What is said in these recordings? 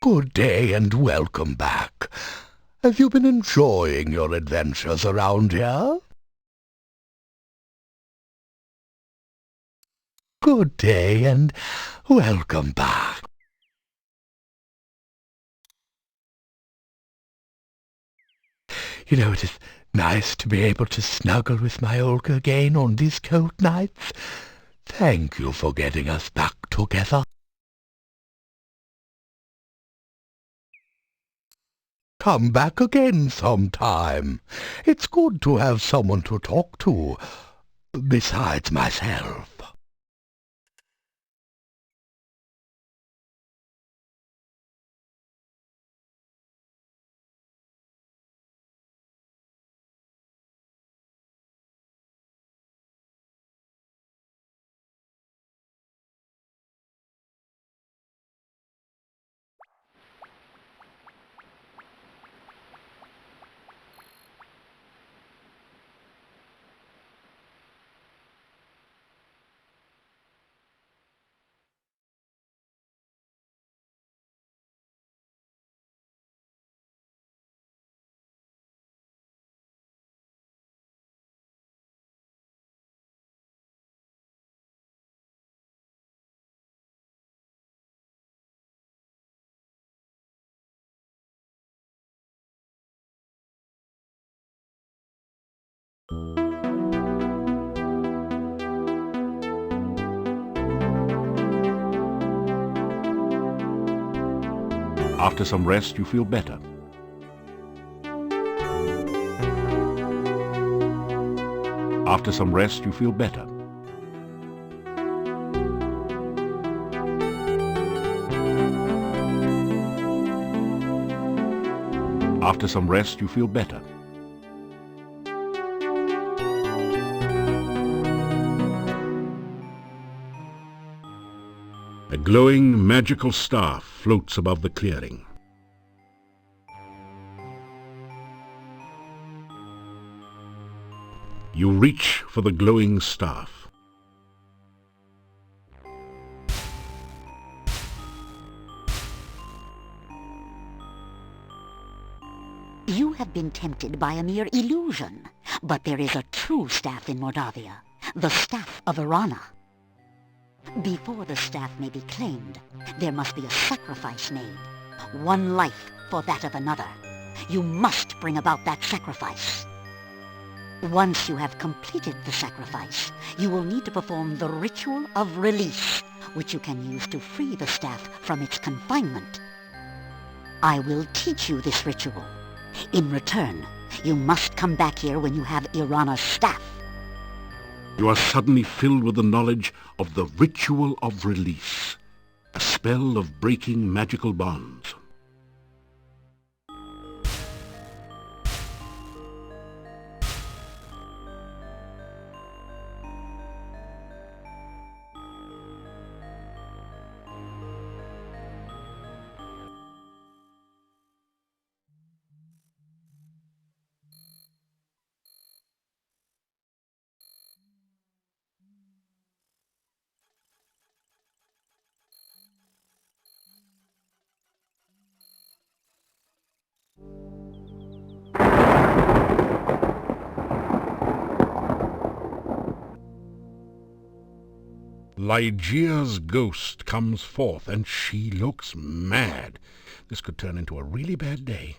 Good day and welcome back. Have you been enjoying your adventures around here? Good day and welcome back. It is nice to be able to snuggle with my Olga again on these cold nights. Thank you for getting us back together. Come back again sometime. It's good to have someone to talk to, besides myself. After some rest, you feel better. After some rest, you feel better. After some rest, you feel better. A glowing, magical staff floats above the clearing. You reach for the glowing staff. You have been tempted by a mere illusion, but there is a true staff in Mordavia, the Staff of Irana. Before the staff may be claimed, there must be a sacrifice made. One life for that of another. You must bring about that sacrifice. Once you have completed the sacrifice, you will need to perform the ritual of release, which you can use to free the staff from its confinement. I will teach you this ritual. In return, you must come back here when you have Irana's staff. You are suddenly filled with the knowledge of the ritual of release, a spell of breaking magical bonds. Ligeia's ghost comes forth, and she looks mad. This could turn into a really bad day.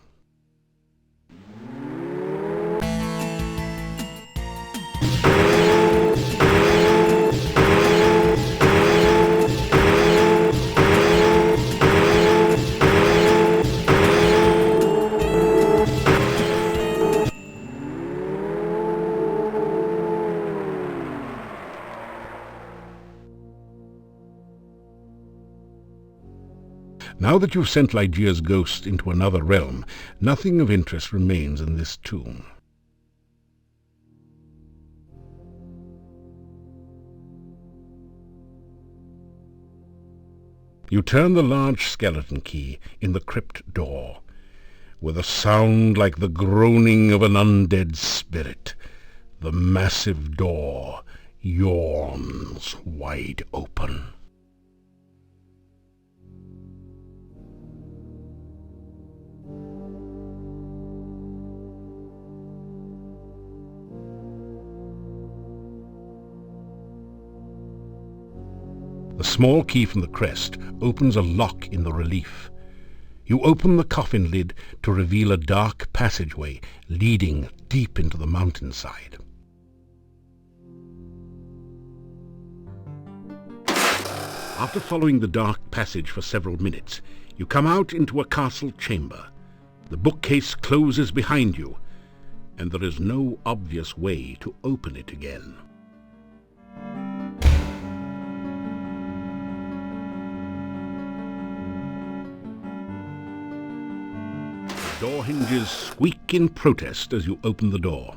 Now that you've sent Ligeia's ghost into another realm, nothing of interest remains in this tomb. You turn the large skeleton key in the crypt door. With a sound like the groaning of an undead spirit, the massive door yawns wide open. The small key from the crest opens a lock in the relief. You open the coffin lid to reveal a dark passageway leading deep into the mountainside. After following the dark passage for several minutes, you come out into a castle chamber. The bookcase closes behind you, and there is no obvious way to open it again. The door hinges squeak in protest as you open the door.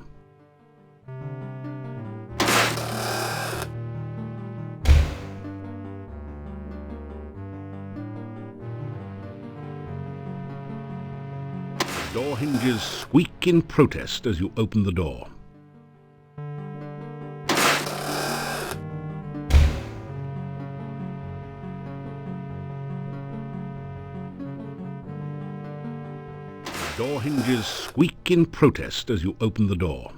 The door hinges squeak in protest as you open the door. The door hinges squeak in protest as you open the door.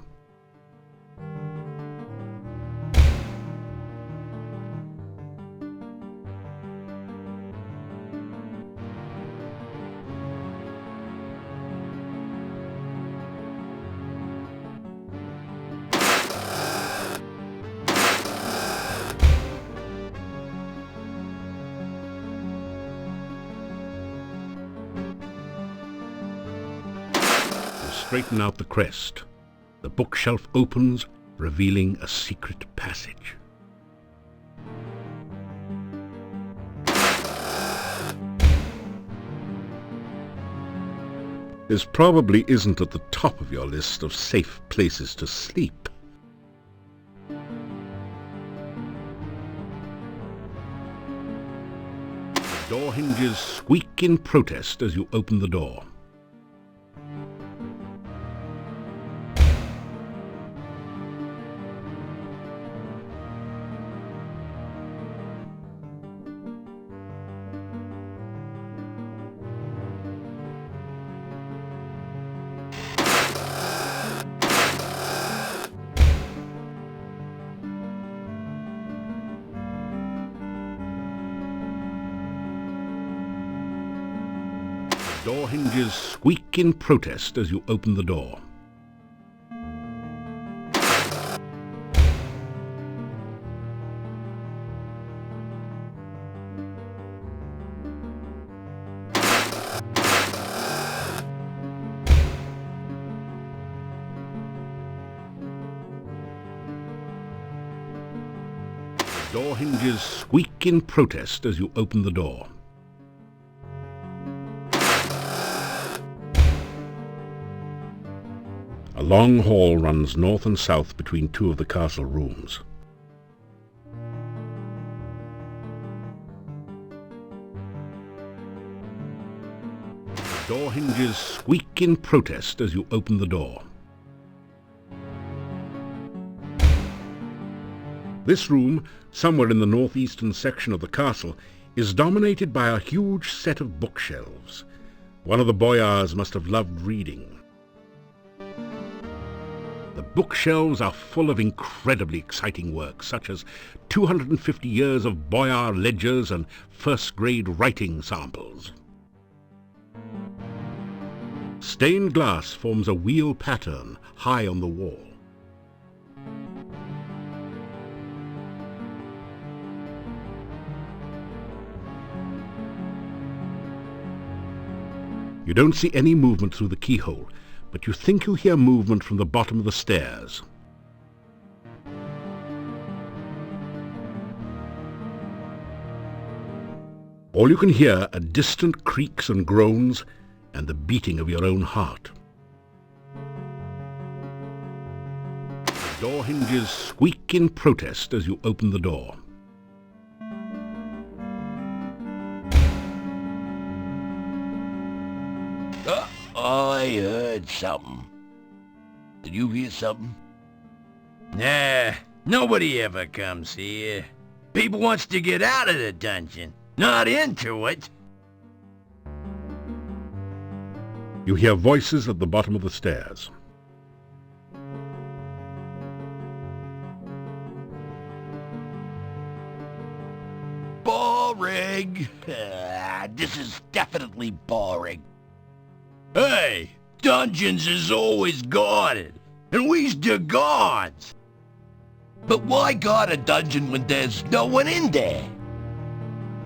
Straighten out the crest. The bookshelf opens, revealing a secret passage. This probably isn't at the top of your list of safe places to sleep. The door hinges squeak in protest as you open the door. The door hinges squeak in protest as you open the door. The door hinges squeak in protest as you open the door. A long hall runs north and south between two of the castle rooms. The door hinges squeak in protest as you open the door. This room, somewhere in the northeastern section of the castle, is dominated by a huge set of bookshelves. One of the boyars must have loved reading. The bookshelves are full of incredibly exciting works, such as 250 years of boyar ledgers and first-grade writing samples. Stained glass forms a wheel pattern high on the wall. You don't see any movement through the keyhole, but you think you hear movement from the bottom of the stairs. All you can hear are distant creaks and groans and the beating of your own heart. The door hinges squeak in protest as you open the door. I heard something. Did you hear something? Nah, nobody ever comes here. People wants to get out of the dungeon, not into it. You hear voices at the bottom of the stairs. boring? This is definitely boring. Hey, dungeons is always guarded, and we's the guards. But why guard a dungeon when there's no one in there?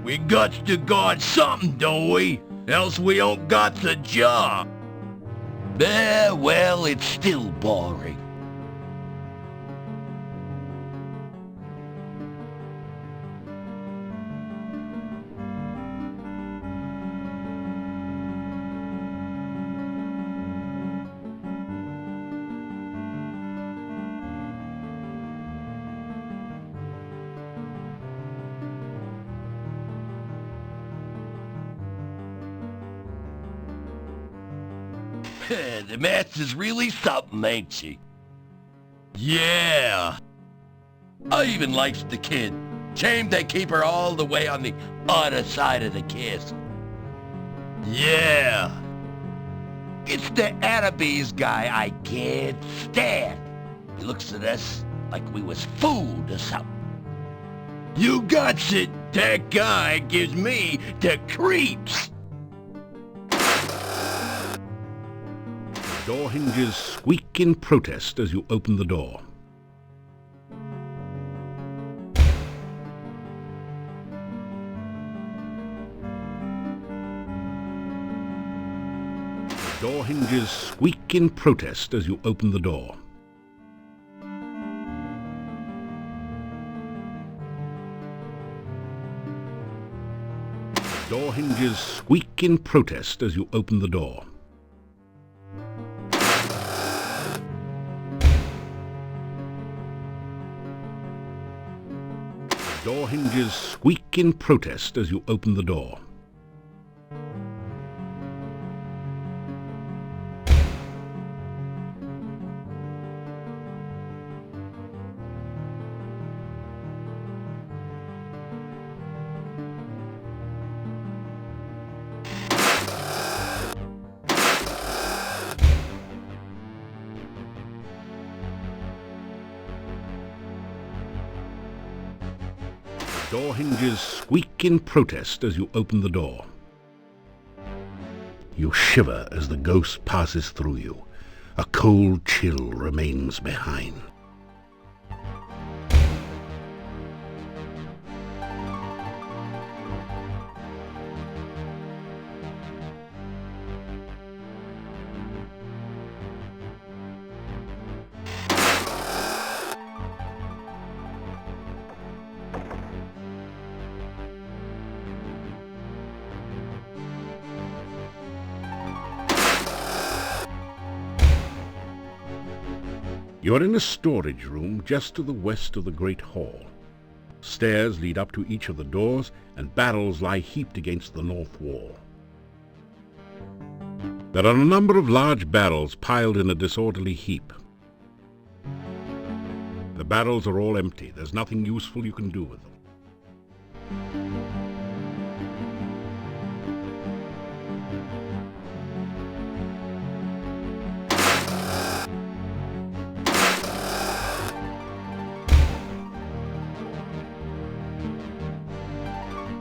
We got to guard something, don't we? Else we don't got the job. Well, it's still boring. The master's really something, ain't she? Yeah. I even likes the kid. Shame they keep her all the way on the other side of the castle. Yeah. It's the Annabes guy I can't stand. He looks at us like we was food or something. You got it. That guy gives me the creeps. Door hinges squeak in protest as you open the door. Door hinges squeak in protest as you open the door. Door hinges squeak in protest as you open the door. Door hinges squeak in protest as you open the door. Door hinges squeak in protest as you open the door. You shiver as the ghost passes through you. A cold chill remains behind. You are in a storage room just to the west of the Great Hall. Stairs lead up to each of the doors, and barrels lie heaped against the north wall. There are a number of large barrels piled in a disorderly heap. The barrels are all empty. There's nothing useful you can do with them.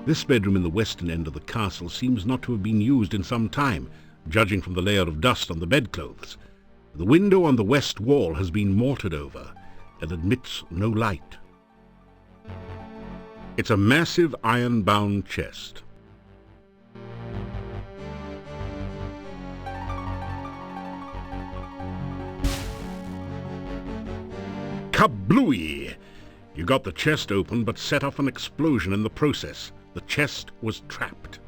This bedroom in the western end of the castle seems not to have been used in some time, judging from the layer of dust on the bedclothes. The window on the west wall has been mortared over and admits no light. It's a massive iron-bound chest. Kablooey! You got the chest open but set off an explosion in the process. The chest was trapped.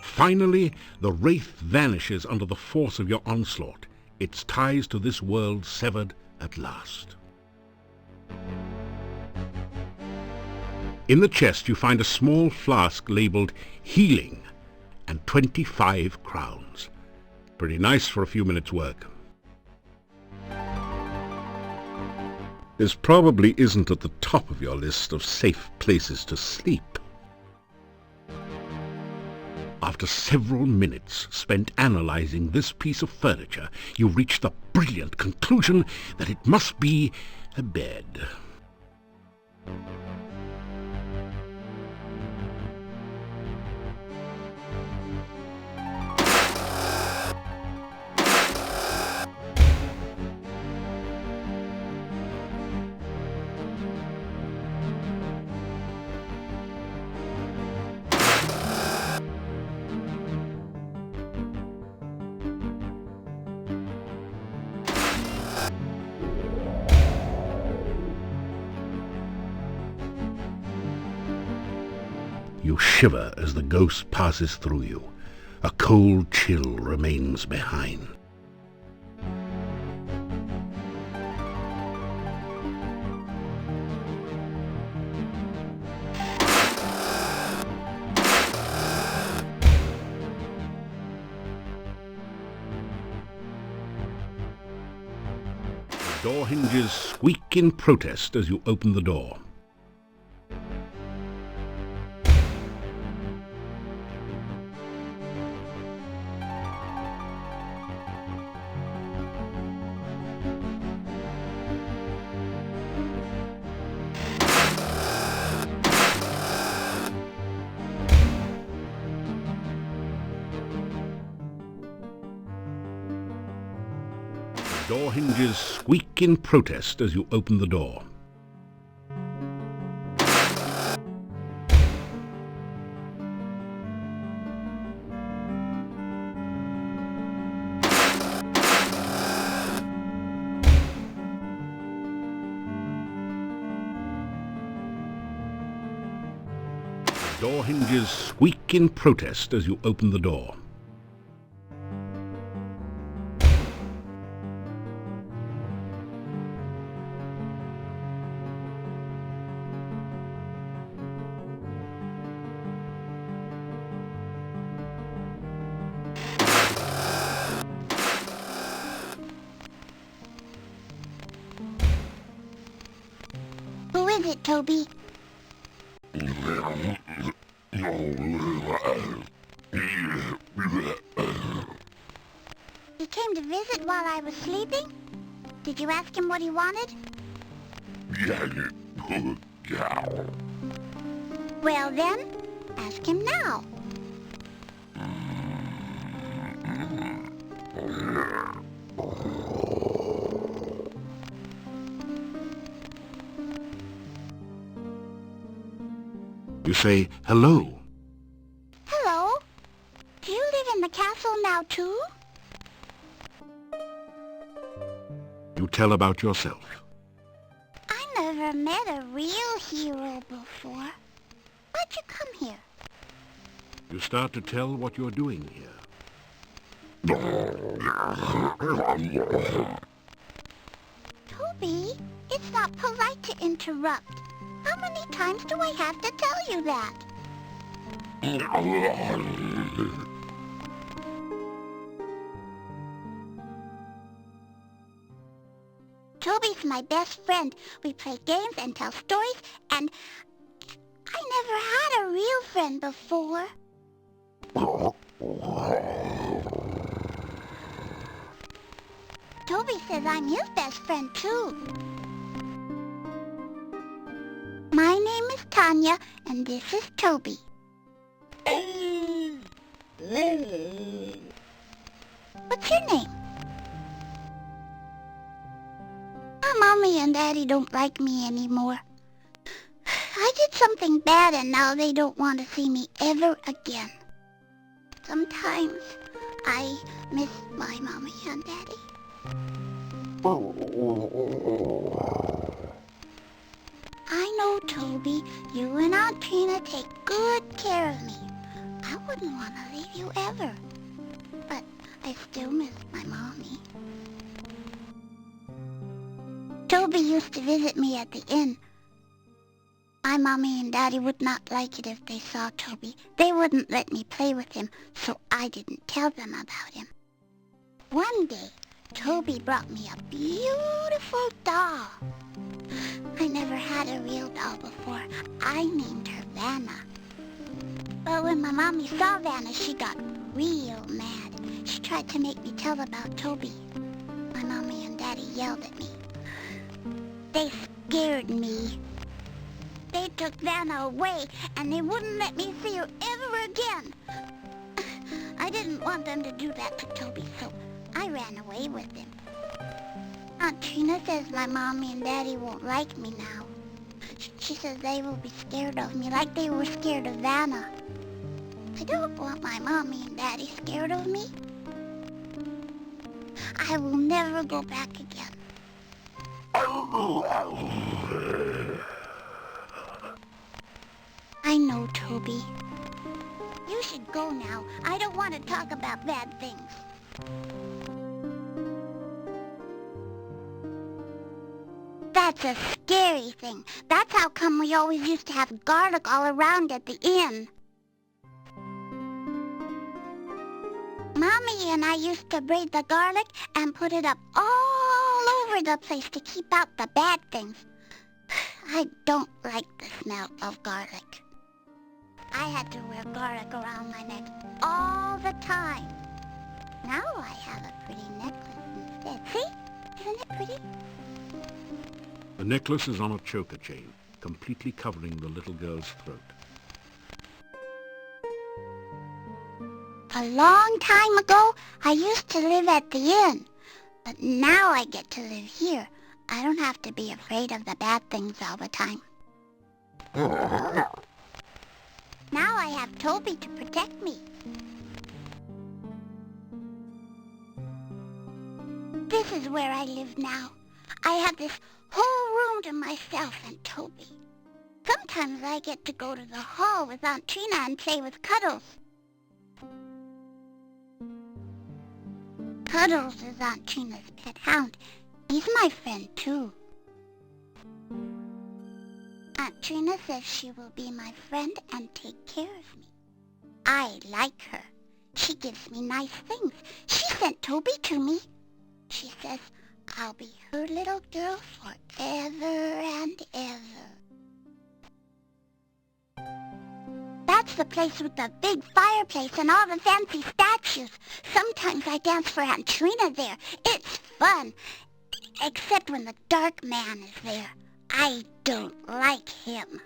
Finally, the wraith vanishes under the force of your onslaught. Its ties to this world severed at last. In the chest you find a small flask labelled Healing and 25 crowns. Pretty nice for a few minutes' work. This probably isn't at the top of your list of safe places to sleep. After several minutes spent analyzing this piece of furniture, you reach the brilliant conclusion that it must be a bed. You shiver as the ghost passes through you. A cold chill remains behind. The door hinges squeak in protest as you open the door. Door hinges squeak in protest as you open the door. Door hinges squeak in protest as you open the door. Who is it, Toby? He came to visit while I was sleeping? Did you ask him what he wanted? Well then, ask him now. You say hello. Hello? Do you live in the castle now too? You tell about yourself. I never met a real hero before. Why'd you come here? You start to tell what you're doing here. Toby, it's not polite to interrupt. How many times do I have to tell you that? Toby's my best friend. We play games and tell stories, and I never had a real friend before. Toby says I'm his best friend, too. My name is Tanya, and this is Toby. What's your name? My Mommy and Daddy don't like me anymore. I did something bad, and now they don't want to see me ever again. Sometimes I miss my Mommy and Daddy. I know, Toby, you and Aunt Trina take good care of me. I wouldn't want to leave you ever. But I still miss my Mommy. Toby used to visit me at the inn. My Mommy and Daddy would not like it if they saw Toby. They wouldn't let me play with him, so I didn't tell them about him. One day, Toby brought me a beautiful doll. I never had a real doll before. I named her Vanna. But when my mommy saw Vanna, she got real mad. She tried to make me tell about Toby. My mommy and daddy yelled at me. They scared me. They took Vanna away, and they wouldn't let me see her ever again. I didn't want them to do that to Toby, so I ran away with him. Aunt Trina says my mommy and daddy won't like me now. She says they will be scared of me like they were scared of Vanna. I don't want my mommy and daddy scared of me. I will never go back again. I know, Toby. You should go now. I don't want to talk about bad things. That's a scary thing. That's how come we always used to have garlic all around at the inn. Mommy and I used to braid the garlic and put it up all over the place to keep out the bad things. I don't like the smell of garlic. I had to wear garlic around my neck all the time. Now I have a pretty necklace instead. See? Isn't it pretty? The necklace is on a choker chain, completely covering the little girl's throat. A long time ago, I used to live at the inn. But now I get to live here. I don't have to be afraid of the bad things all the time. Now I have Toby to protect me. This is where I live now. I have this whole room to myself and Toby. Sometimes I get to go to the hall with Aunt Trina and play with Cuddles. Cuddles is Aunt Trina's pet hound. He's my friend, too. Aunt Trina says she will be my friend and take care of me. I like her. She gives me nice things. She sent Toby to me. She says I'll be her little girl forever and ever. That's the place with the big fireplace and all the fancy statues. Sometimes I dance for Aunt Trina there. It's fun. Except when the dark man is there. I don't like him.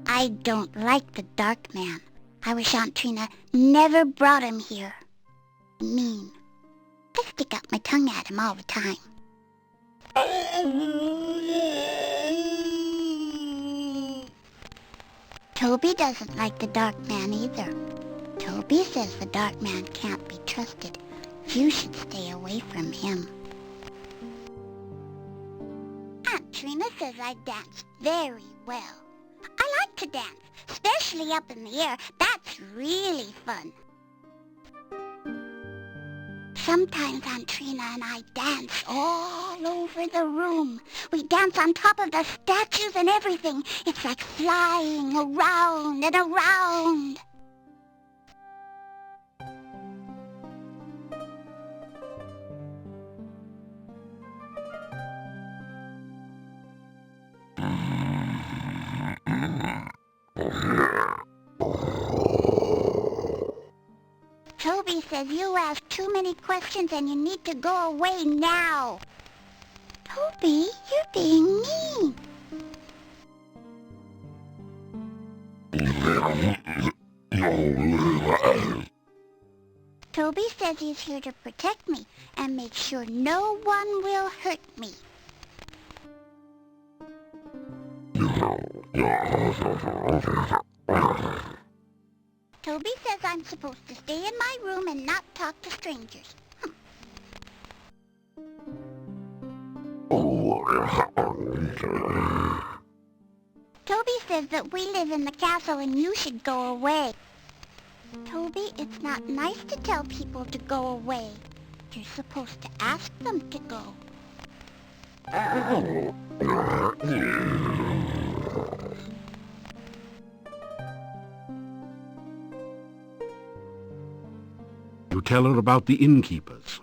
I don't like the dark man. I wish Aunt Trina never brought him here. Mean. I stick out my tongue at him all the time. Toby doesn't like the dark man either. Toby says the dark man can't be trusted. You should stay away from him. Aunt Trina says I dance very well. I like to dance, especially up in the air. That's really fun. Sometimes Aunt Trina and I dance all over the room. We dance on top of the statues and everything. It's like flying around and around. Toby says you ask too many questions and you need to go away now. Toby, you're being mean. Toby says he's here to protect me and make sure no one will hurt me. Toby says I'm supposed to stay in my room and not talk to strangers. Toby says that we live in the castle and you should go away. Toby, it's not nice to tell people to go away. You're supposed to ask them to go. to tell her about the innkeepers.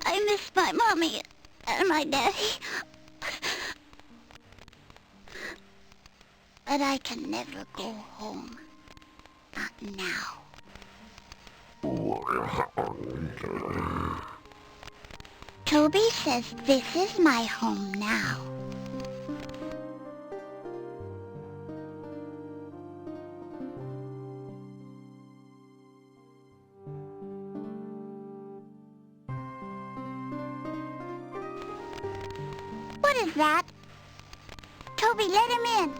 I miss my mommy and my daddy. But I can never go home. Not now. Toby says this is my home now. What is that? Toby, let him in.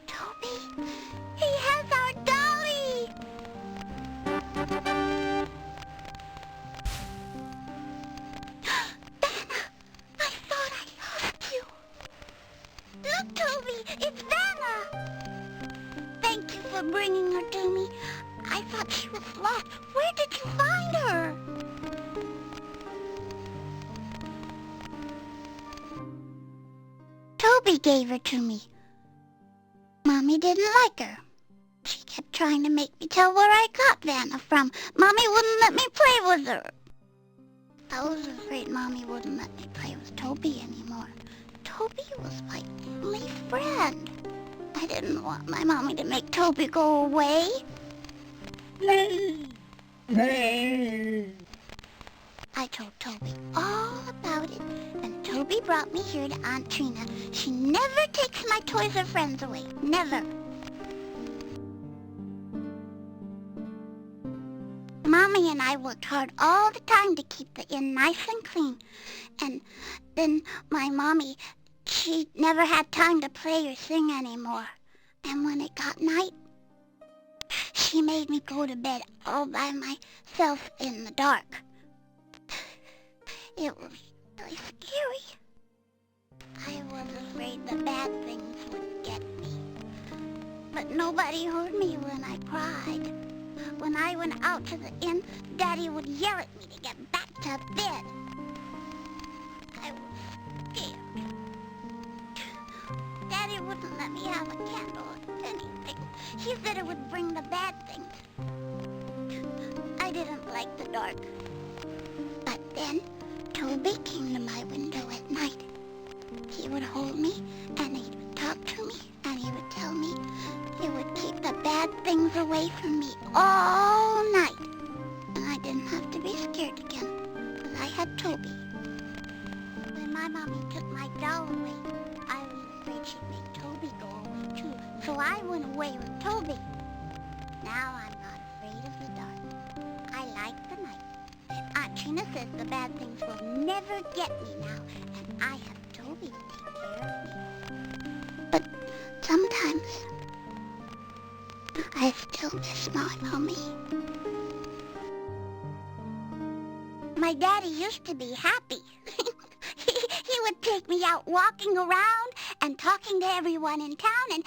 Toby, he has our dolly. Vanna, I thought I lost you. Look, Toby, it's Vanna. Thank you for bringing her to me. I thought she was lost. Where did you find her? Toby gave her to me. Mommy didn't like her. She kept trying to make me tell where I got Vanna from. Mommy wouldn't let me play with her. I was afraid Mommy wouldn't let me play with Toby anymore. Toby was my only friend. I didn't want my mommy to make Toby go away. I told Toby all about it, and Toby brought me here to Aunt Trina. She never takes my toys or friends away. Never. Mommy and I worked hard all the time to keep the inn nice and clean. And then my mommy, she never had time to play or sing anymore. And when it got night, she made me go to bed all by myself in the dark. It was really scary. I was afraid the bad things would get me. But nobody heard me when I cried. When I went out to the inn, Daddy would yell at me to get back to bed. I was scared. Daddy wouldn't let me have a candle or anything. He said it would bring the bad things. I didn't like the dark. But then, Toby came to my window at night. He would hold me, and he would talk to me, and he would tell me he would keep the bad things away from me all night. And I didn't have to be scared again, because I had Toby. When my mommy took my doll away, I was afraid she'd make Toby go away too, so I went away with Toby. Now I'm not afraid of the dark. I like the night. Aunt Trina says the bad things will never get me now, and I have Toby to take care of me. But sometimes I still miss my mommy. My daddy used to be happy. He would take me out walking around and talking to everyone in town,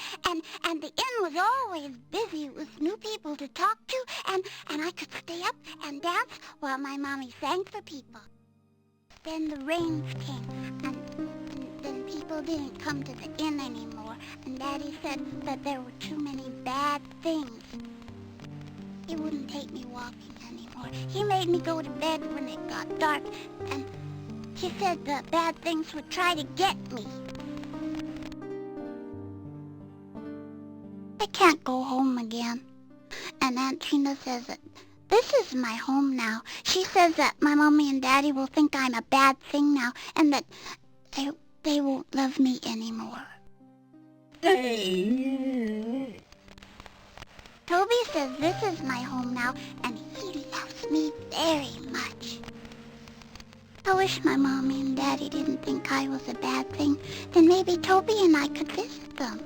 and the inn was always busy with new people to talk to, and I could stay up and dance while my mommy sang for people. Then the rains came, and then people didn't come to the inn anymore, and Daddy said that there were too many bad things. He wouldn't take me walking anymore. He made me go to bed when it got dark, and he said the bad things would try to get me. I can't go home again. And Aunt Trina says that this is my home now. She says that my mommy and daddy will think I'm a bad thing now, and that they won't love me anymore. Toby says this is my home now, and he loves me very much. I wish my mommy and daddy didn't think I was a bad thing. Then maybe Toby and I could visit them.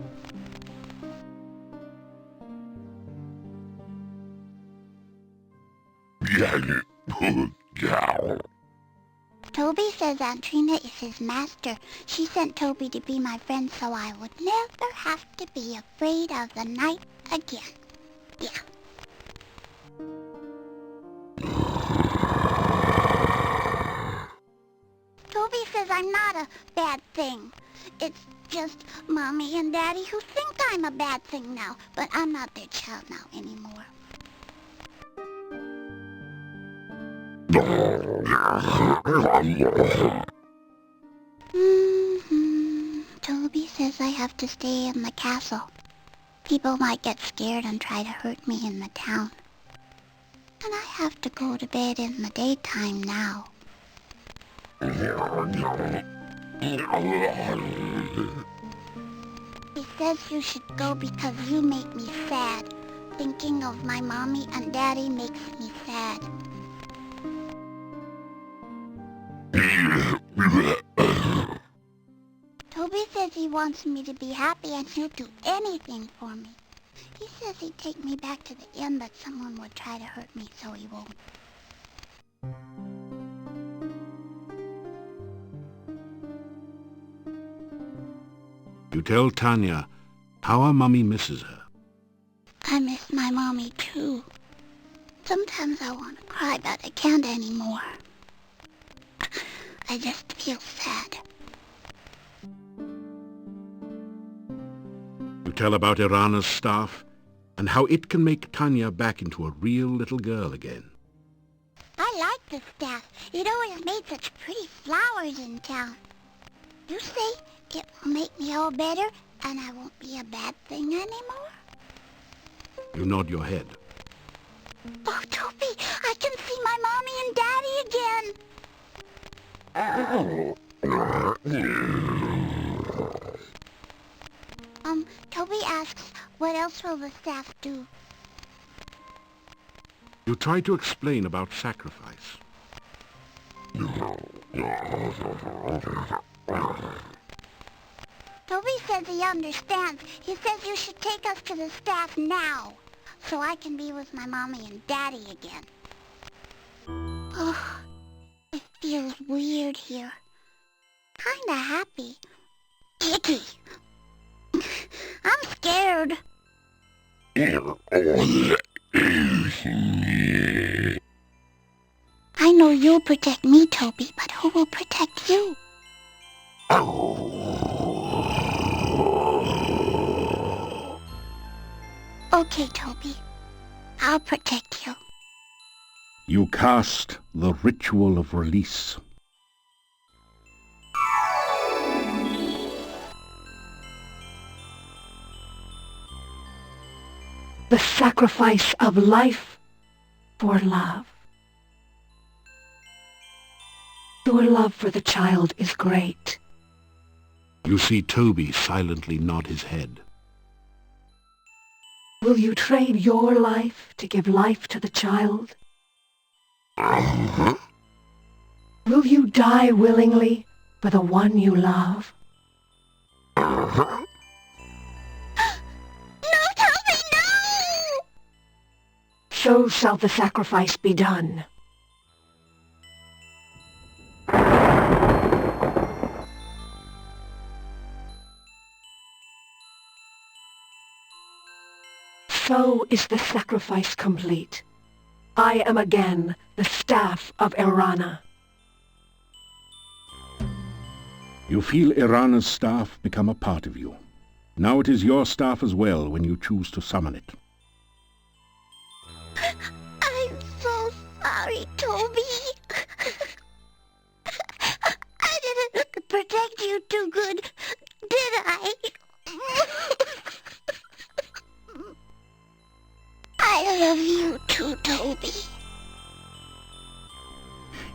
Toby says Aunt Trina is his master. She sent Toby to be my friend so I would never have to be afraid of the night again. Yeah. Toby says I'm not a bad thing. It's just Mommy and Daddy who think I'm a bad thing now, but I'm not their child now anymore. Toby says I have to stay in the castle. People might get scared and try to hurt me in the town. And I have to go to bed in the daytime now. He says you should go because you make me sad. Thinking of my Mommy and Daddy makes me sad. Toby says he wants me to be happy and he'll do anything for me. He says he'd take me back to the inn, but someone would try to hurt me, so he won't. You tell Tanya how her mummy misses her. I miss my Mommy too. Sometimes I want to cry, but I can't anymore. I just feel sad. You tell about Irana's staff and how it can make Tanya back into a real little girl again. I like the staff. It always made such pretty flowers in town. You say it will make me all better and I won't be a bad thing anymore? You nod your head. Oh, Toby, I can see my Mommy and Daddy again. Toby asks, what else will the staff do? You try to explain about sacrifice. Toby says he understands. He says you should take us to the staff now, so I can be with my Mommy and Daddy again. Oh, it feels weird here. Kinda happy. Icky. I'm scared. I know you'll protect me, Toby, but who will protect you? Okay, Toby. I'll protect you. You cast the ritual of release. The sacrifice of life for love. Your love for the child is great. You see Toby silently nod his head. Will you trade your life to give life to the child? Will you die willingly for the one you love? No, Toby, no! So shall the sacrifice be done. So is the sacrifice complete. I am again the staff of Irana. You feel Irana's staff become a part of you. Now it is your staff as well when you choose to summon it. I'm so sorry, Toby. I didn't protect you too good, did I? I love you too, Toby.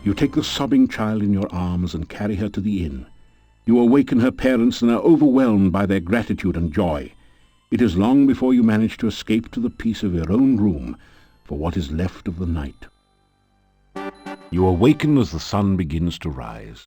You take the sobbing child in your arms and carry her to the inn. You awaken her parents and are overwhelmed by their gratitude and joy. It is long before you manage to escape to the peace of your own room for what is left of the night. You awaken as the sun begins to rise.